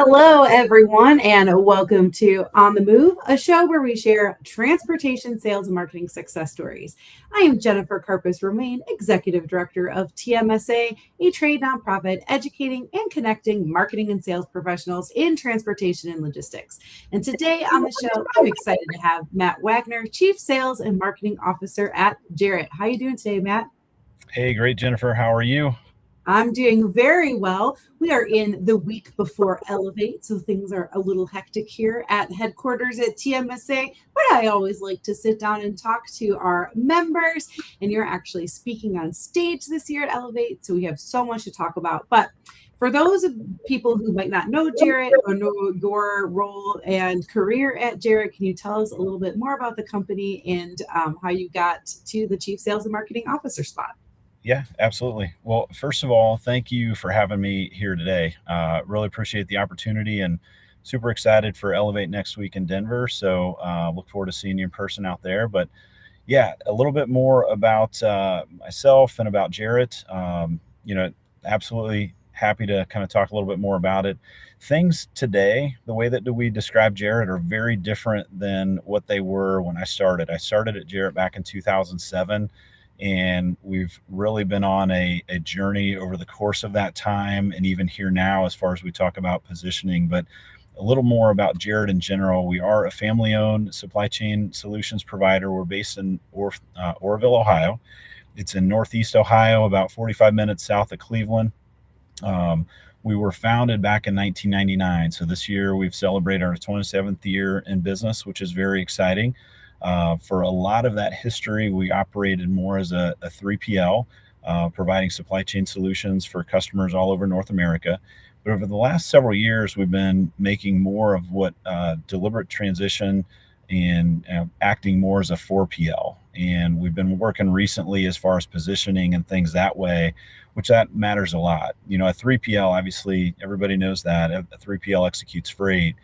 Hello, everyone, and welcome to On the Move, a show where we share transportation sales and marketing success stories. I am Jennifer Carpus Romaine, Executive Director of TMSA, a trade nonprofit educating and connecting marketing and sales professionals in transportation and logistics. And today on the show, I'm excited to have Matt Wagner, Chief Sales and Marketing Officer at Jarrett. How are you doing today, Matt? Hey, great, Jennifer. How are you? I'm doing very well. We are in the week before Elevate, so things are a little hectic here at headquarters at TMSA. But I always like to sit down and talk to our members. And you're actually speaking on stage this year at Elevate, so we have so much to talk about. But for those of people who might not know Jarrett or know your role and career at Jarrett, can you tell us a little bit more about the company and how you got to the Chief Sales and Marketing Officer spot? Yeah, absolutely. Well, first of all, thank you for having me here today. Really appreciate the opportunity and super excited for Elevate next week in Denver. So look forward to seeing you in person out there. But yeah, a little bit more about myself and about Jarrett. Absolutely happy to kind of talk a little bit more about it. Things today, the way that we describe Jarrett, are very different than what they were when I started. I started at Jarrett back in 2007, and we've really been on a journey over the course of that time, and even here now as far as we talk about positioning. But a little more about Jarrett in general. We are a family-owned supply chain solutions provider. We're based in Orrville, Ohio. It's in Northeast Ohio, about 45 minutes south of Cleveland. We were founded back in 1999. So this year we've celebrated our 27th year in business, which is very exciting. For a lot of that history, we operated more as a 3PL, providing supply chain solutions for customers all over North America. But over the last several years, we've been making more of what deliberate transition and acting more as a 4PL. And we've been working recently as far as positioning and things that way, which that matters a lot. A 3PL, obviously, everybody knows that a 3PL executes freight.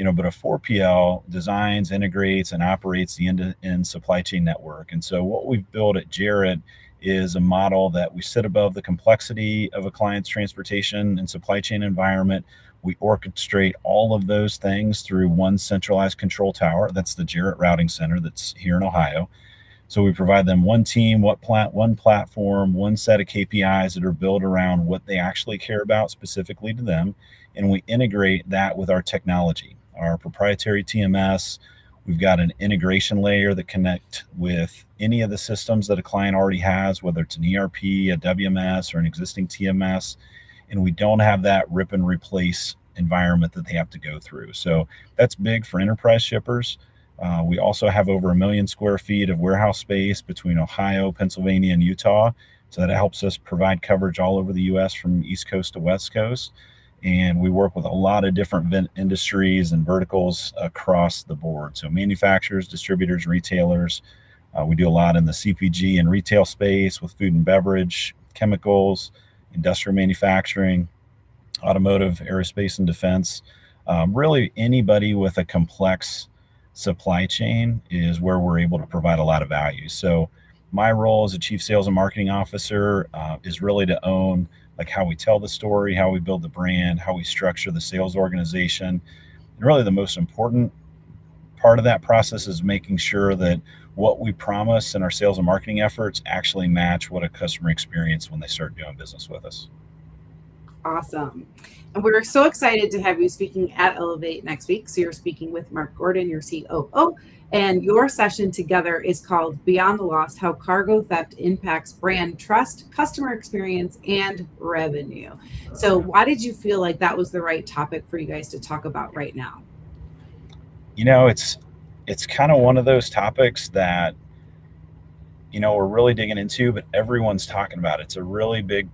But a 4PL designs, integrates, and operates the end-to-end supply chain network. And so what we've built at Jarrett is a model that we sit above the complexity of a client's transportation and supply chain environment. We orchestrate all of those things through one centralized control tower. That's the Jarrett Routing Center that's here in Ohio. So we provide them one team, one platform, one set of KPIs that are built around what they actually care about specifically to them. And we integrate that with our technology, our proprietary TMS. We've got an integration layer that connect with any of the systems that a client already has, whether it's an ERP, a WMS, or an existing TMS. And we don't have that rip and replace environment that they have to go through. So that's big for enterprise shippers. We also have over 1 million square feet of warehouse space between Ohio, Pennsylvania, and Utah. So that helps us provide coverage all over the U.S. from East Coast to West Coast. And we work with a lot of different industries and verticals across the board. So manufacturers, distributors, retailers. We do a lot in the CPG and retail space with food and beverage, chemicals, industrial manufacturing, automotive, aerospace, and defense. Really, anybody with a complex supply chain is where we're able to provide a lot of value. So my role as a chief sales and marketing officer is really to own like how we tell the story, how we build the brand, how we structure the sales organization. And really the most important part of that process is making sure that what we promise in our sales and marketing efforts actually match what a customer experience when they start doing business with us. Awesome. And we're so excited to have you speaking at Elevate next week. So you're speaking with Mark Gordon, your COO, and your session together is called Beyond the Lost: How Cargo Theft Impacts Brand Trust, Customer Experience, and Revenue. So why did you feel like that was the right topic for you guys to talk about right now? It's kind of one of those topics that we're really digging into, but everyone's talking about it. It's a really big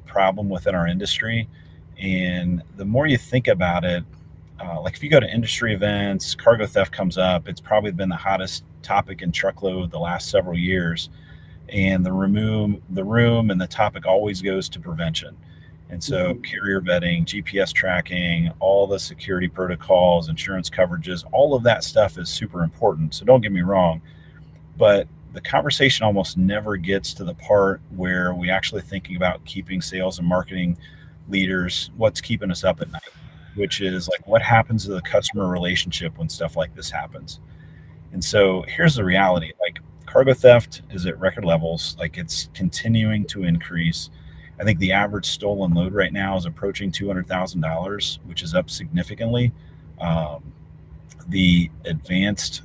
problem within our industry. And the more you think about it, like if you go to industry events, cargo theft comes up. It's probably been the hottest topic in truckload the last several years. And the room and the topic always goes to prevention. And so carrier vetting, GPS tracking, all the security protocols, insurance coverages, all of that stuff is super important. So don't get me wrong, but the conversation almost never gets to the part where we actually thinking about keeping sales and marketing leaders, what's keeping us up at night. which is like what happens to the customer relationship when stuff like this happens. And so here's the reality, like cargo theft is at record levels, like it's continuing to increase. I think the average stolen load right now is approaching $200,000, which is up significantly. Um, the advanced,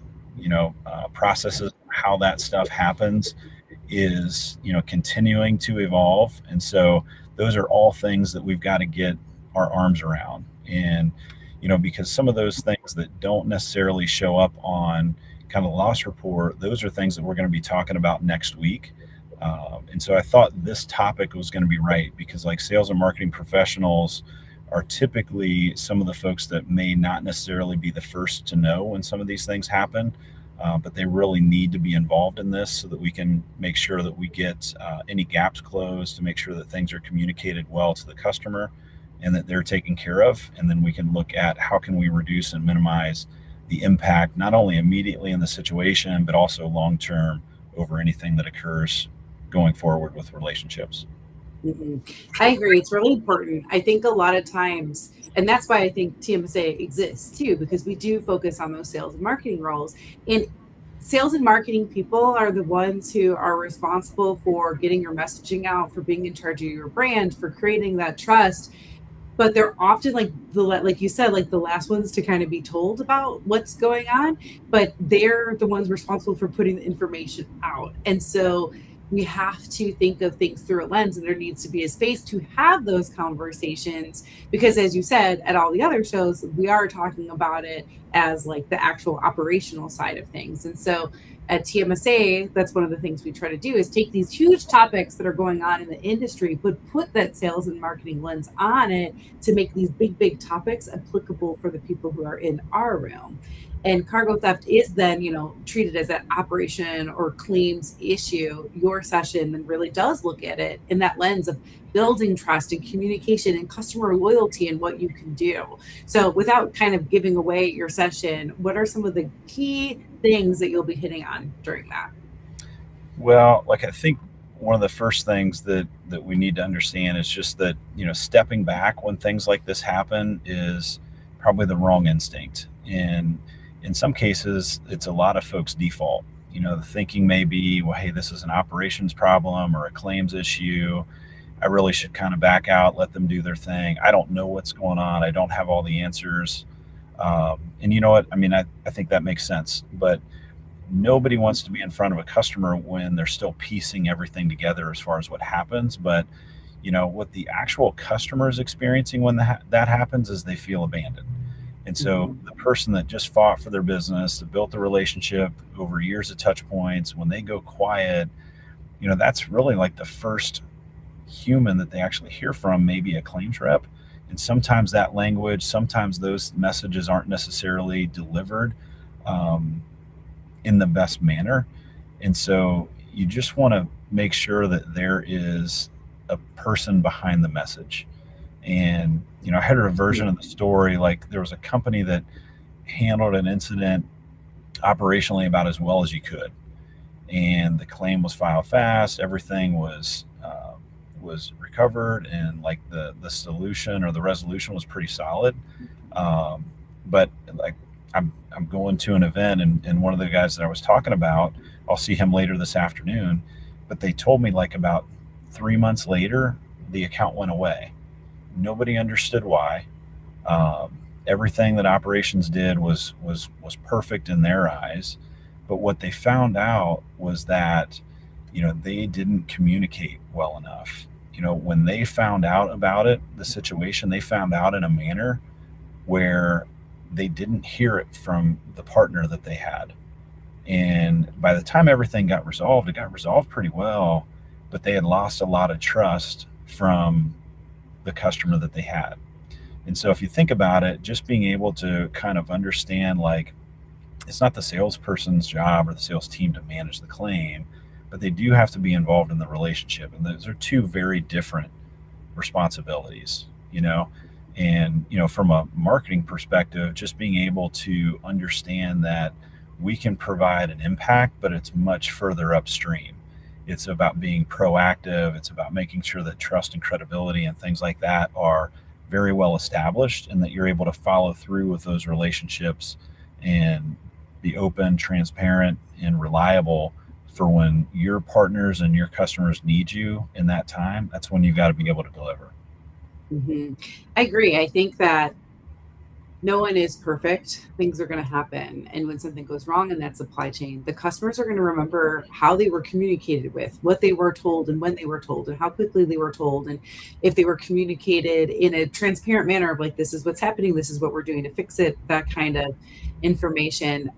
processes, how that stuff happens is, continuing to evolve. And so those are all things that we've got to get our arms around. And, because some of those things that don't necessarily show up on kind of the loss report, those are things that we're going to be talking about next week. And so I thought this topic was going to be right because, like, sales and marketing professionals are typically some of the folks that may not necessarily be the first to know when some of these things happen, but they really need to be involved in this so that we can make sure that we get any gaps closed, to make sure that things are communicated well to the customer and that they're taken care of. And then we can look at how can we reduce and minimize the impact, not only immediately in the situation, but also long term over anything that occurs going forward with relationships. Mhm. I agree. It's really important. I think a lot of times, and that's why I think TMSA exists too, because we do focus on those sales and marketing roles. And sales and marketing people are the ones who are responsible for getting your messaging out, for being in charge of your brand, for creating that trust. But they're often like like you said, like the last ones to kind of be told about what's going on, but they're the ones responsible for putting the information out. And so we have to think of things through a lens, and there needs to be a space to have those conversations because, as you said, at all the other shows, we are talking about it as like the actual operational side of things. And so at TMSA, that's one of the things we try to do is take these huge topics that are going on in the industry, but put that sales and marketing lens on it to make these big topics applicable for the people who are in our realm. And cargo theft is then, treated as an operation or claims issue. Your session then really does look at it in that lens of building trust and communication and customer loyalty and what you can do. So without kind of giving away your session, what are some of the key things that you'll be hitting on during that? Well, like I think one of the first things that we need to understand is just that, stepping back when things like this happen is probably the wrong instinct. And in some cases, it's a lot of folks' default. The thinking may be, well, hey, this is an operations problem or a claims issue. I really should kind of back out, let them do their thing. I don't know what's going on. I don't have all the answers. And you know what? I mean, I think that makes sense. But nobody wants to be in front of a customer when they're still piecing everything together as far as what happens. But, what the actual customer is experiencing when that happens is they feel abandoned. And so the person that just fought for their business, that built the relationship over years of touch points, when they go quiet, that's really like the first human that they actually hear from, maybe a claims rep. And sometimes that language, sometimes those messages aren't necessarily delivered in the best manner. And so you just want to make sure that there is a person behind the message. And, I heard a version of the story, like there was a company that handled an incident operationally about as well as you could. And the claim was filed fast. Everything was recovered, and like the solution or the resolution was pretty solid. But like I'm going to an event, and one of the guys that I was talking about, I'll see him later this afternoon. But they told me like about 3 months later, the account went away. Nobody understood why. Everything that operations did was perfect in their eyes, but what they found out was that they didn't communicate well enough. When they found out about it, the situation, they found out in a manner where they didn't hear it from the partner that they had. And by the time everything got resolved, it got resolved pretty well, but they had lost a lot of trust from the customer that they had. And so if you think about it, just being able to kind of understand, like, it's not the salesperson's job or the sales team to manage the claim, but they do have to be involved in the relationship. And those are two very different responsibilities, and, from a marketing perspective, just being able to understand that we can provide an impact, but it's much further upstream. It's about being proactive. It's about making sure that trust and credibility and things like that are very well established, and that you're able to follow through with those relationships and be open, transparent, and reliable for when your partners and your customers need you in that time. That's when you've got to be able to deliver. I agree. I think that no one is perfect. Things are going to happen. And when something goes wrong in that supply chain, the customers are going to remember how they were communicated with, what they were told, and when they were told, and how quickly they were told. And if they were communicated in a transparent manner of like, this is what's happening, this is what we're doing to fix it, that kind of information.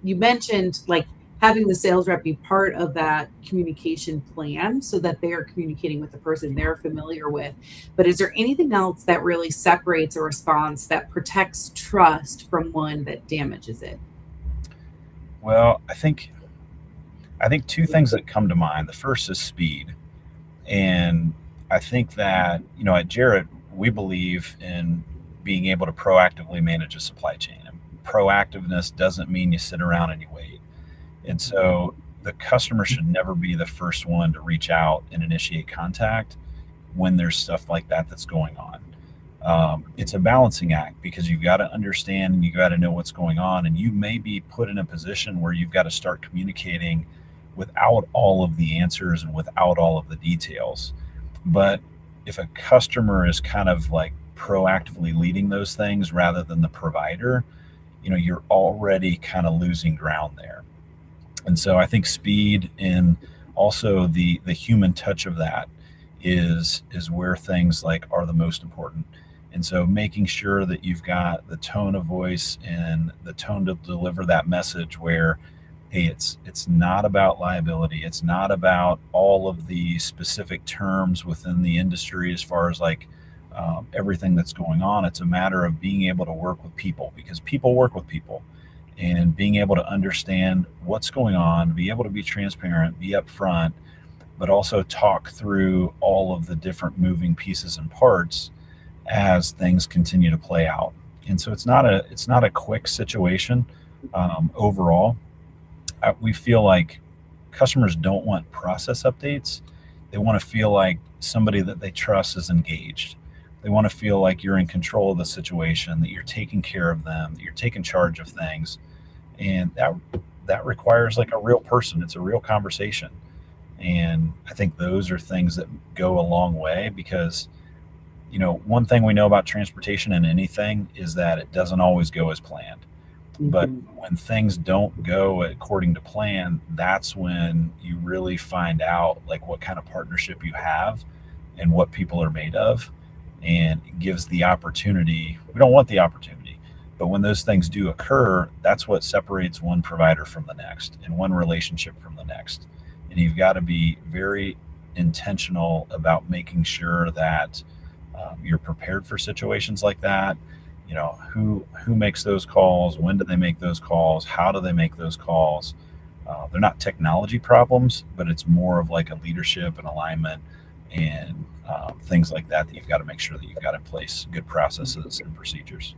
You mentioned like having the sales rep be part of that communication plan so that they are communicating with the person they're familiar with. But is there anything else that really separates a response that protects trust from one that damages it? Well, I think two things that come to mind. The first is speed. And I think that, at Jarrett, we believe in being able to proactively manage a supply chain. And proactiveness doesn't mean you sit around and you wait. And so the customer should never be the first one to reach out and initiate contact when there's stuff like that that's going on. It's a balancing act because you've got to understand and you got to know what's going on. And you may be put in a position where you've got to start communicating without all of the answers and without all of the details. But if a customer is kind of like proactively leading those things rather than the provider, you're already kind of losing ground there. And so I think speed and also the human touch of that is where things like are the most important. And so making sure that you've got the tone of voice and the tone to deliver that message where, hey, it's not about liability. It's not about all of the specific terms within the industry as far as like everything that's going on. It's a matter of being able to work with people because people work with people, and being able to understand what's going on, be able to be transparent, be upfront, but also talk through all of the different moving pieces and parts as things continue to play out. And so it's not a quick situation overall. We feel like customers don't want process updates. They want to feel like somebody that they trust is engaged. They want to feel like you're in control of the situation, that you're taking care of them, that you're taking charge of things. And that requires like a real person. It's a real conversation. And I think those are things that go a long way because, one thing we know about transportation and anything is that it doesn't always go as planned. But when things don't go according to plan, that's when you really find out like what kind of partnership you have and what people are made of. And it gives the opportunity. We don't want the opportunity, but when those things do occur, that's what separates one provider from the next and one relationship from the next. And you've got to be very intentional about making sure that you're prepared for situations like that. Who makes those calls, when do they make those calls, how do they make those calls. They're not technology problems, but it's more of like a leadership and alignment and things like that you've got to make sure that you've got in place good processes and procedures.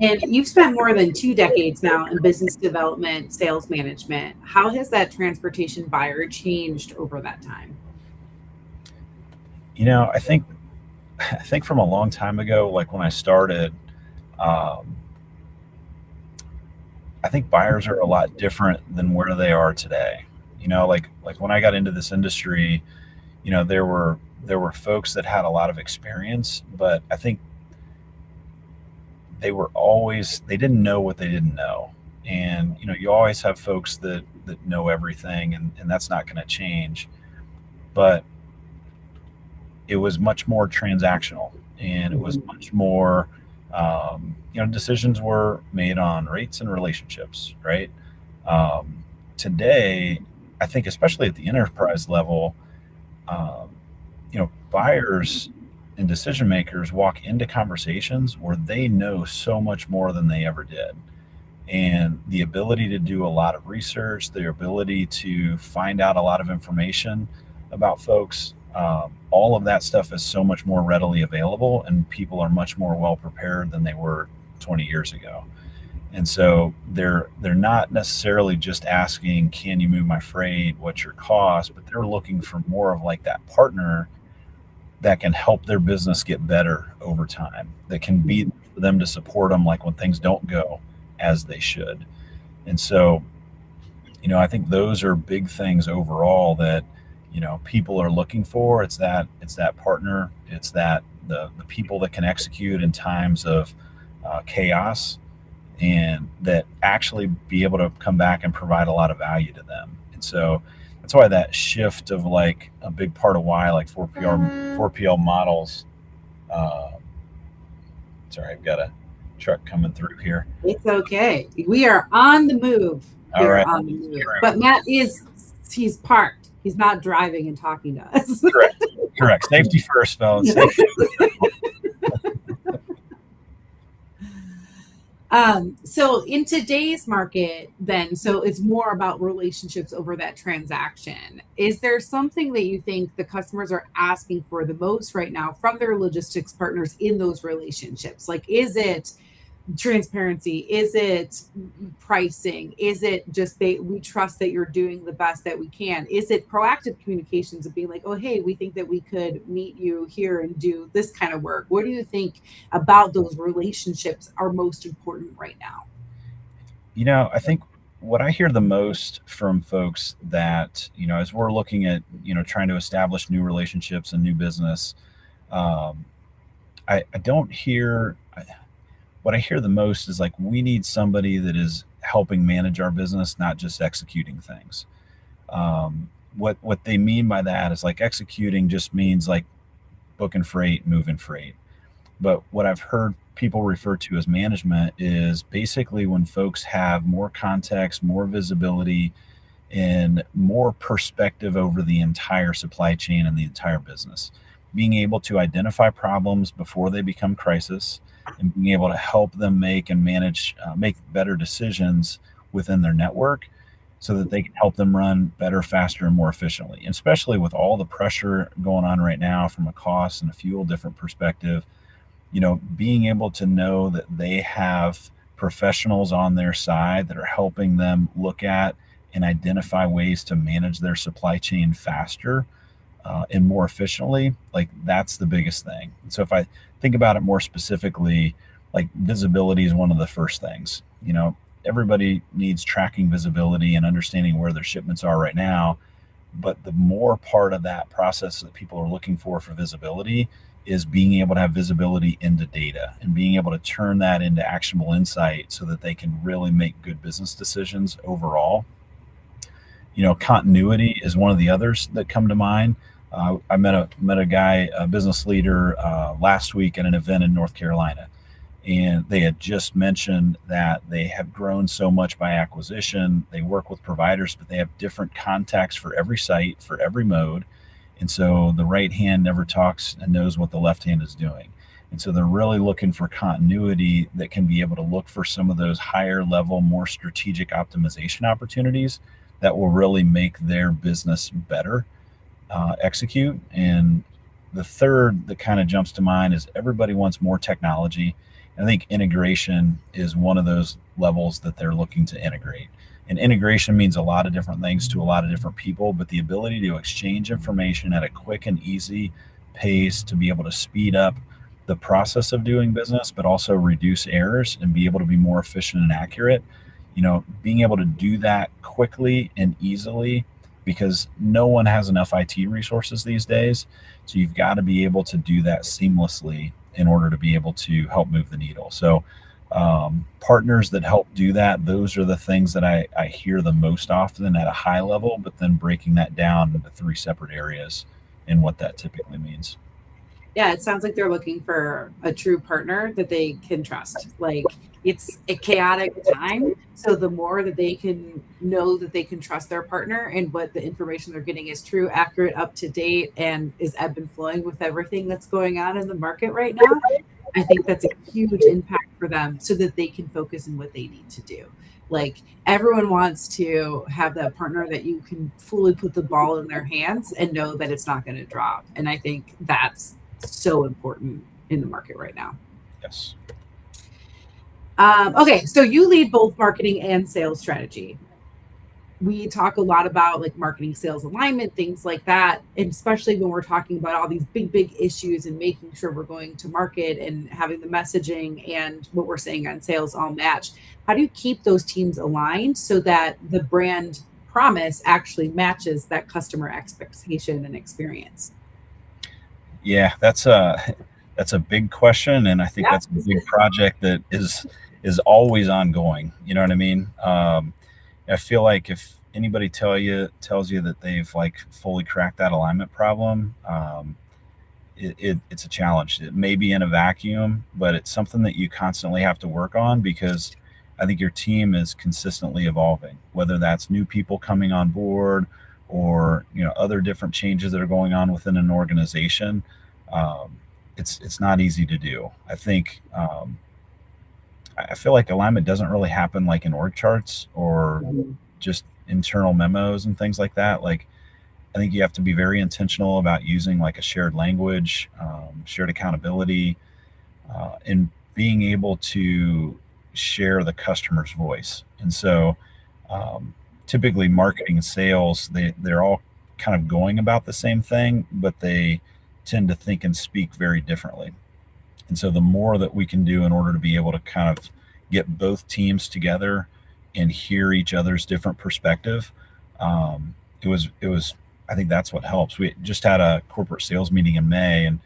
And you've spent more than 2 decades now in business development, sales management. How has that transportation buyer changed over that time? I think from a long time ago, like when I started, um, I think buyers are a lot different than where they are today. Like when I got into this industry, there were folks that had a lot of experience, but I think they didn't know what they didn't know. And you always have folks that know everything, and that's not going to change. But it was much more transactional, and it was much more decisions were made on rates and relationships, right? Today, I think especially at the enterprise level, um, buyers and decision makers walk into conversations where they know so much more than they ever did. And the ability to do a lot of research, the ability to find out a lot of information about folks, all of that stuff is so much more readily available, and people are much more well prepared than they were 20 years ago. And so they're not necessarily just asking, can you move my freight? What's your cost? But they're looking for more of like that partner that can help their business get better over time, that can be for them to support them like when things don't go as they should. And so, I think those are big things overall that, people are looking for. It's that partner. It's that the people that can execute in times of chaos, and that actually be able to come back and provide a lot of value to them. And so that's why that shift of like a big part of why like 4PL models. Uh, sorry, I've got a truck coming through here. It's okay. We are on the move. All right. On the move. But Matt he's parked. He's not driving and talking to us. Correct. Safety first, fellas. Safety. So in today's market, then, so it's more about relationships over that transaction. Is there something that you think the customers are asking for the most right now from their logistics partners in those relationships? Like, is it transparency? Is it pricing? Is it just we trust that you're doing the best that we can? Is it proactive communications of being like, oh, hey, we think that we could meet you here and do this kind of work? What do you think about those relationships are most important right now? I think what I hear the most from folks that, as we're looking at, trying to establish new relationships and new business, I don't hear, what I hear the most is like, we need somebody that is helping manage our business, not just executing things. What they mean by that is like executing just means like booking freight, moving freight. But what I've heard people refer to as management is basically when folks have more context, more visibility, and more perspective over the entire supply chain and the entire business. Being able to identify problems before they become crisis, and being able to help them make and manage, make better decisions within their network so that they can help them run better, faster, and more efficiently. And especially with all the pressure going on right now from a cost and a fuel different perspective, being able to know that they have professionals on their side that are helping them look at and identify ways to manage their supply chain faster and more efficiently, like that's the biggest thing. And so if I think about it more specifically, like visibility is one of the first things. Everybody needs tracking visibility and understanding where their shipments are right now. But the more part of that process that people are looking for visibility is being able to have visibility into data and being able to turn that into actionable insight so that they can really make good business decisions overall. Continuity is one of the others that come to mind. I met a guy, a business leader, last week at an event in North Carolina, and they had just mentioned that they have grown so much by acquisition. They work with providers, but they have different contacts for every site, for every mode. And so the right hand never talks and knows what the left hand is doing. And so they're really looking for continuity that can be able to look for some of those higher level, more strategic optimization opportunities that will really make their business better execute. And the third that kind of jumps to mind is everybody wants more technology. I think integration is one of those levels that they're looking to integrate. And integration means a lot of different things to a lot of different people, but the ability to exchange information at a quick and easy pace to be able to speed up the process of doing business, but also reduce errors and be able to be more efficient and accurate. Being able to do that quickly and easily, because no one has enough IT resources these days. So you've got to be able to do that seamlessly in order to be able to help move the needle. So partners that help do that, those are the things that I hear the most often at a high level, but then breaking that down into 3 separate areas and what that typically means. Yeah, it sounds like they're looking for a true partner that they can trust. Like, it's a chaotic time, so the more that they can know that they can trust their partner and what the information they're getting is true, accurate, up to date, and is ebb and flowing with everything that's going on in the market right now, I think that's a huge impact for them so that they can focus on what they need to do. Like, everyone wants to have that partner that you can fully put the ball in their hands and know that it's not going to drop. And I think that's so important in the market right now. Yes. Okay, so you lead both marketing and sales strategy. we talk a lot about like marketing, sales alignment, things like that. And especially when we're talking about all these big issues and making sure we're going to market and having the messaging and what we're saying on sales all match. How do you keep those teams aligned so that the brand promise actually matches that customer expectation and experience? Yeah, that's a big question, and I think Yeah. that's a big project that is always ongoing. You know what I mean? I feel like if anybody tells you that they've like fully cracked that alignment problem, it's a challenge. It may be in a vacuum, but it's something that you constantly have to work on because I think your team is consistently evolving, whether that's new people coming on board or other different changes that are going on within an organization. Um, it's not easy to do. I think I feel like alignment doesn't really happen like in org charts or just internal memos and things like that. Like I think you have to be very intentional about using like a shared language, shared accountability, and being able to share the customer's voice. And so, typically, marketing and sales they're all kind of going about the same thing, but they tend to think and speak very differently. And so, the more that we can do in order to be able to kind of get both teams together and hear each other's different perspective, it was I think that's what helps. We just had a corporate sales meeting in May, and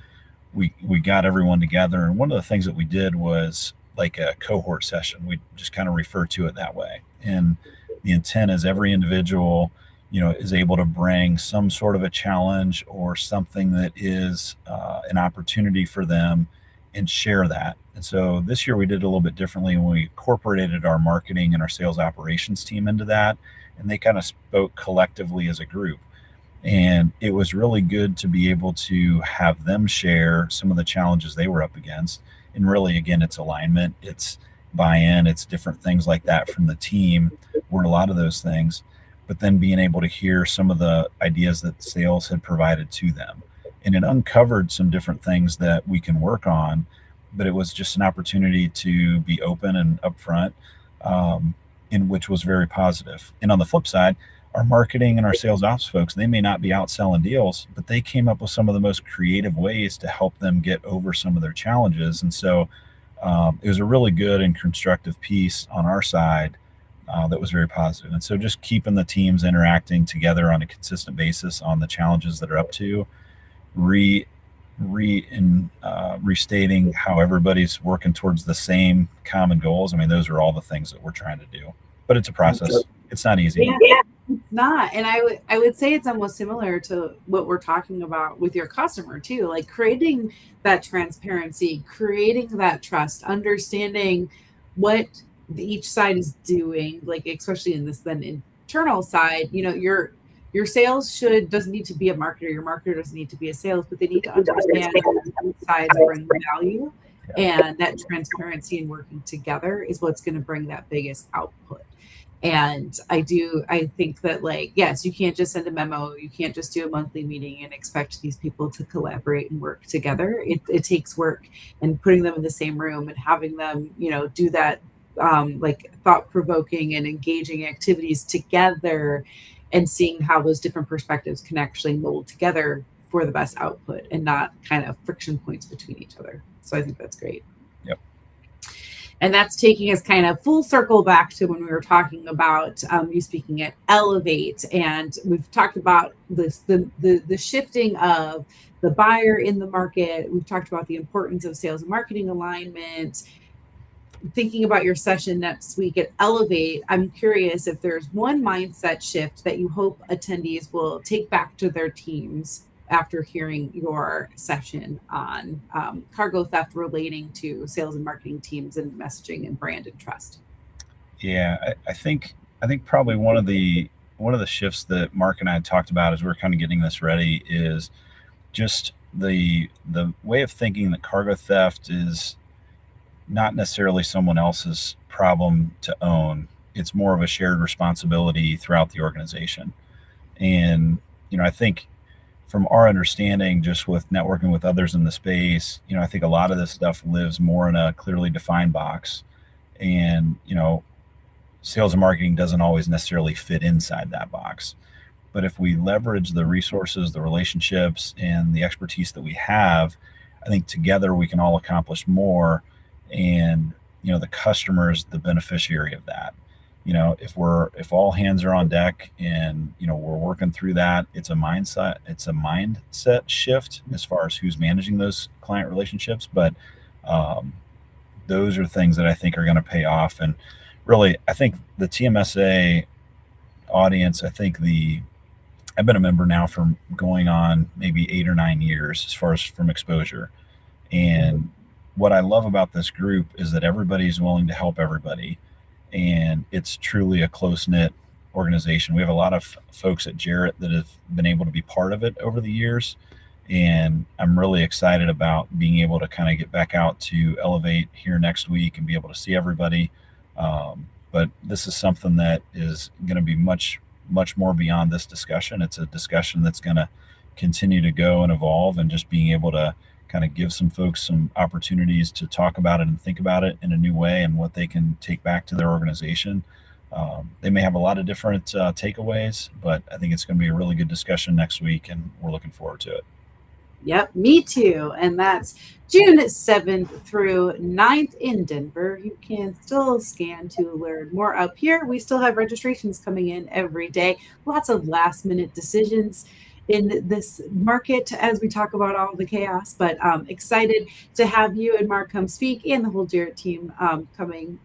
we got everyone together. And one of the things that we did was like a cohort session. We just kind of refer to it that way. And the intent is every individual, is able to bring some sort of a challenge or something that is an opportunity for them and share that. And so this year we did it a little bit differently, and we incorporated our marketing and our sales operations team into that, and they kind of spoke collectively as a group. And it was really good to be able to have them share some of the challenges they were up against. And really, again, it's alignment, it's buy-in, it's different things like that from the team, were a lot of those things. But then being able to hear some of the ideas that sales had provided to them. And it uncovered some different things that we can work on, but it was just an opportunity to be open and upfront, in which was very positive. And on the flip side, our marketing and our sales ops folks, they may not be out selling deals, but they came up with some of the most creative ways to help them get over some of their challenges. And so it was a really good and constructive piece on our side that was very positive. And so just keeping the teams interacting together on a consistent basis on the challenges that are up to, restating how everybody's working towards the same common goals. I mean, those are all the things that we're trying to do, but it's a process. It's not easy. Yeah, it's not. And I would say it's almost similar to what we're talking about with your customer too, like creating that transparency, creating that trust, understanding what each side is doing, like especially in this then internal side, your sales doesn't need to be a marketer, your marketer doesn't need to be a sales, but they need to understand that both sides bring value, and that transparency and working together is what's going to bring that biggest output. And I think that, like, yes, you can't just send a memo, you can't just do a monthly meeting and expect these people to collaborate and work together. It takes work, and putting them in the same room and having them, do that like thought-provoking and engaging activities together, and seeing how those different perspectives can actually mold together for the best output and not kind of friction points between each other. So I think that's great. Yep. And that's taking us kind of full circle back to when we were talking about you speaking at Elevate, and we've talked about this the shifting of the buyer in the market. We've talked about the importance of sales and marketing alignment. Thinking about your session next week at Elevate, I'm curious if there's one mindset shift that you hope attendees will take back to their teams after hearing your session on cargo theft relating to sales and marketing teams and messaging and brand and trust. Yeah, I think probably one of the shifts that Mark and I had talked about as we we're kind of getting this ready is just the way of thinking that cargo theft is not necessarily someone else's problem to own. It's more of a shared responsibility throughout the organization. And, I think from our understanding, just with networking with others in the space, I think a lot of this stuff lives more in a clearly defined box. And, sales and marketing doesn't always necessarily fit inside that box. But if we leverage the resources, the relationships, and the expertise that we have, I think together we can all accomplish more. And the customer is the beneficiary of that. If all hands are on deck and we're working through that, it's a mindset shift as far as who's managing those client relationships. But those are things that I think are going to pay off. And really, I think the TMSA audience, I've been a member now for going on maybe 8 or 9 years as far as from exposure. And what I love about this group is that everybody's willing to help everybody. And it's truly a close-knit organization. We have a lot of folks at Jarrett that have been able to be part of it over the years. And I'm really excited about being able to kind of get back out to Elevate here next week and be able to see everybody. But this is something that is going to be much more beyond this discussion. It's a discussion that's going to continue to go and evolve, and just being able to kind of give some folks some opportunities to talk about it and think about it in a new way and what they can take back to their organization. They may have a lot of different takeaways, but I think it's going to be a really good discussion next week, and we're looking forward to it. Yep, me too. And that's June 7th through 9th in Denver. You can still scan to learn more up here. We still have registrations coming in every day. Lots of last minute decisions in this market as we talk about all the chaos, but excited to have you and Mark come speak, and the whole Jarrett team coming.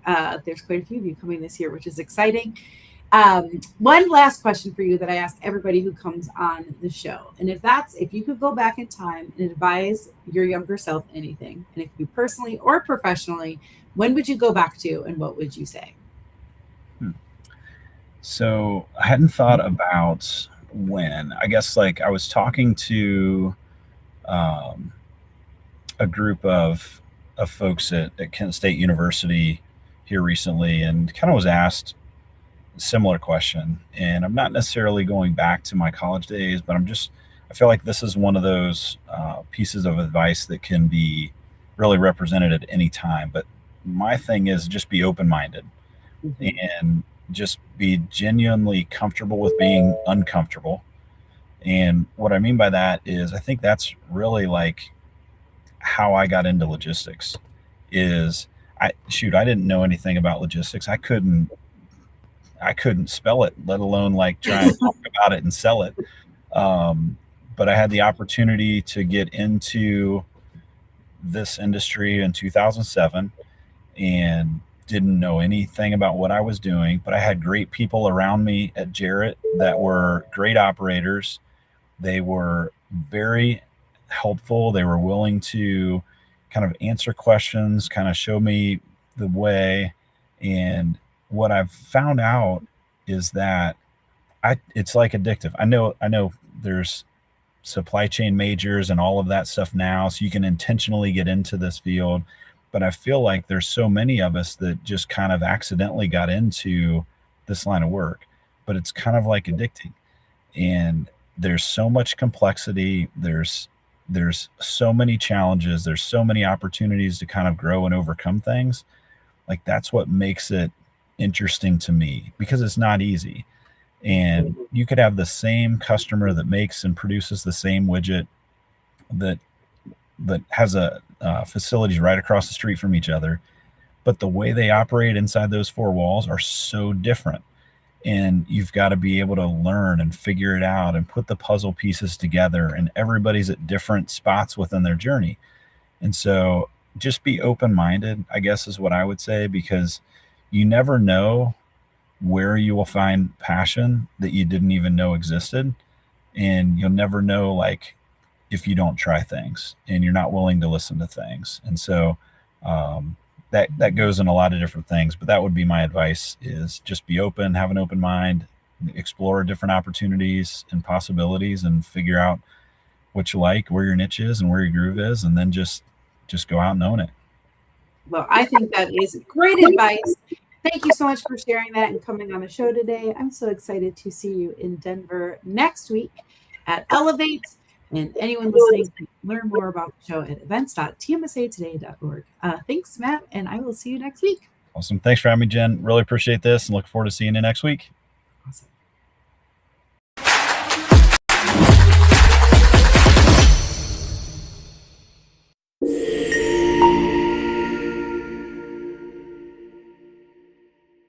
There's quite a few of you coming this year, which is exciting. One last question for you that I ask everybody who comes on the show. And if you could go back in time and advise your younger self anything, and it could be personally or professionally, when would you go back to and what would you say? So I hadn't thought about when. I guess I was talking to a group of folks at Kent State University here recently, and kind of was asked similar question. And I'm not necessarily going back to my college days, but I feel like this is one of those pieces of advice that can be really represented at any time. But my thing is just be open-minded, and just be genuinely comfortable with being uncomfortable. And what I mean by that is, I think that's really how I got into logistics. I didn't know anything about logistics. I couldn't spell it, let alone try and talk about it and sell it. But I had the opportunity to get into this industry in 2007 and didn't know anything about what I was doing, but I had great people around me at Jarrett that were great operators. They were very helpful. They were willing to kind of answer questions, kind of show me the way. And what I've found out is that it's addictive. I know there's supply chain majors and all of that stuff now, so you can intentionally get into this field. But I feel like there's so many of us that just kind of accidentally got into this line of work, but it's kind of addicting. And there's so much complexity. There's so many challenges. There's so many opportunities to kind of grow and overcome things. That's what makes it interesting to me, because it's not easy. And you could have the same customer that makes and produces the same widget that has facilities right across the street from each other, but the way they operate inside those four walls are so different. And you've got to be able to learn and figure it out and put the puzzle pieces together, and everybody's at different spots within their journey. And so just be open-minded, I guess, is what I would say, because you never know where you will find passion that you didn't even know existed. And you'll never know, if you don't try things and you're not willing to listen to things. And so that goes in a lot of different things, but that would be my advice, is just be open, have an open mind, explore different opportunities and possibilities, and figure out what you like, where your niche is and where your groove is, and then just go out and own it. Well, I think that is great advice. Thank you so much for sharing that and coming on the show today. I'm so excited to see you in Denver next week at Elevate. And anyone listening can learn more about the show at events.tmsatoday.org. Thanks, Matt, and I will see you next week. Awesome. Thanks for having me, Jen. Really appreciate this and look forward to seeing you next week.